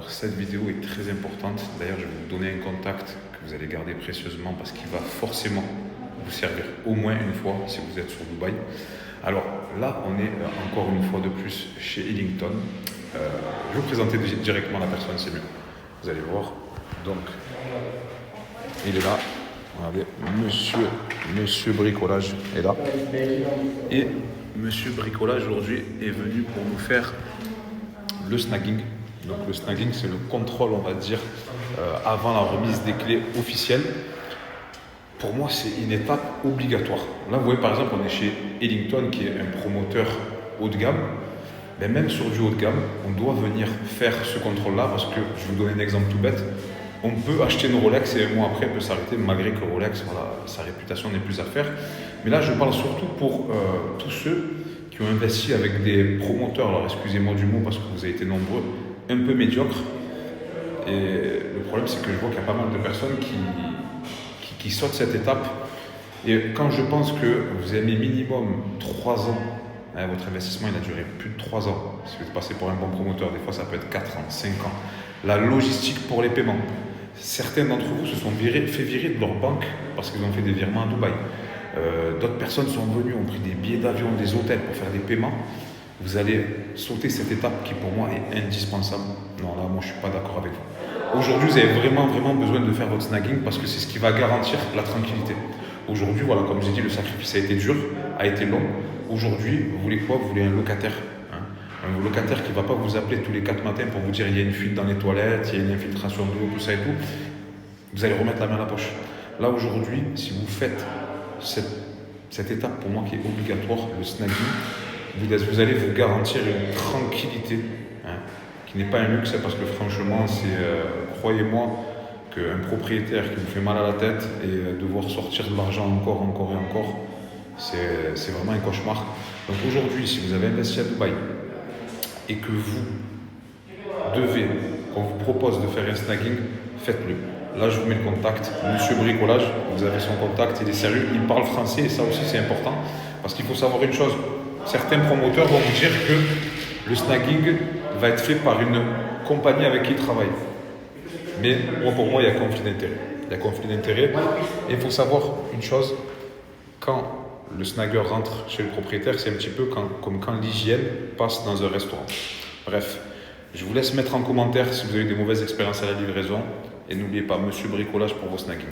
cette vidéo est très importante. D'ailleurs, je vais vous donner un contact que vous allez garder précieusement parce qu'il va forcément vous servir au moins une fois si vous êtes sur Dubaï. Alors là, on est encore une fois de plus chez Ellington. Je vais vous présenter directement la personne, c'est mieux. Vous allez voir. Donc, il est là. Regardez, Monsieur Bricolage est là. Et Monsieur Bricolage aujourd'hui est venu pour nous faire le snagging. Donc le snagging, c'est le contrôle, on va dire, avant la remise des clés officielles. Pour moi, c'est une étape obligatoire. Là, vous voyez, par exemple, on est chez Ellington, qui est un promoteur haut de gamme. Mais même sur du haut de gamme, on doit venir faire ce contrôle-là parce que, je vais vous donner un exemple tout bête, on peut acheter une Rolex et un mois après, elle peut s'arrêter, malgré que Rolex, voilà, sa réputation n'est plus à faire. Mais là, je parle surtout pour tous ceux qui ont investi avec des promoteurs, alors excusez-moi du mot parce que vous avez été nombreux, un peu médiocres. Et le problème, c'est que je vois qu'il y a pas mal de personnes qui sautent cette étape. Et quand je pense que vous avez mis minimum 3 ans, votre investissement il a duré plus de 3 ans. Si vous êtes passé pour un bon promoteur, des fois ça peut être 4 ans, 5 ans. La logistique pour les paiements. Certains d'entre vous se sont fait virer de leur banque parce qu'ils ont fait des virements à Dubaï. D'autres personnes sont venues, ont pris des billets d'avion, des hôtels pour faire des paiements. Vous allez sauter cette étape qui pour moi est indispensable. Non, là, moi je ne suis pas d'accord avec vous. Aujourd'hui, vous avez vraiment besoin de faire votre snagging parce que c'est ce qui va garantir la tranquillité. Aujourd'hui, voilà, comme j'ai dit, le sacrifice a été dur, a été long. Aujourd'hui, vous voulez quoi? Vous voulez un locataire. Un locataire qui ne va pas vous appeler tous les 4 matins pour vous dire il y a une fuite dans les toilettes, il y a une infiltration d'eau, tout ça et tout. Vous allez remettre la main à la poche. Là, aujourd'hui, si vous faites cette étape pour moi qui est obligatoire, le snagging, vous allez vous garantir une tranquillité qui n'est pas un luxe parce que franchement, croyez-moi, qu'un propriétaire qui vous fait mal à la tête et devoir sortir de l'argent encore et encore, c'est vraiment un cauchemar. Donc aujourd'hui, si vous avez investi à Dubaï et que qu'on vous propose de faire un snagging, faites-le. Là, je vous mets le contact. Monsieur Bricolage, vous avez son contact, il est sérieux, il parle français et ça aussi c'est important parce qu'il faut savoir une chose. Certains promoteurs vont vous dire que le snagging va être fait par une compagnie avec qui ils travaillent. Mais pour moi, il y a conflit d'intérêt. Il y a conflit d'intérêt. Et il faut savoir une chose, quand le snagger rentre chez le propriétaire, c'est un petit peu comme quand l'hygiène passe dans un restaurant. Bref, je vous laisse mettre en commentaire si vous avez eu des mauvaises expériences à la livraison. Et n'oubliez pas, Monsieur Bricolage pour vos snaggings.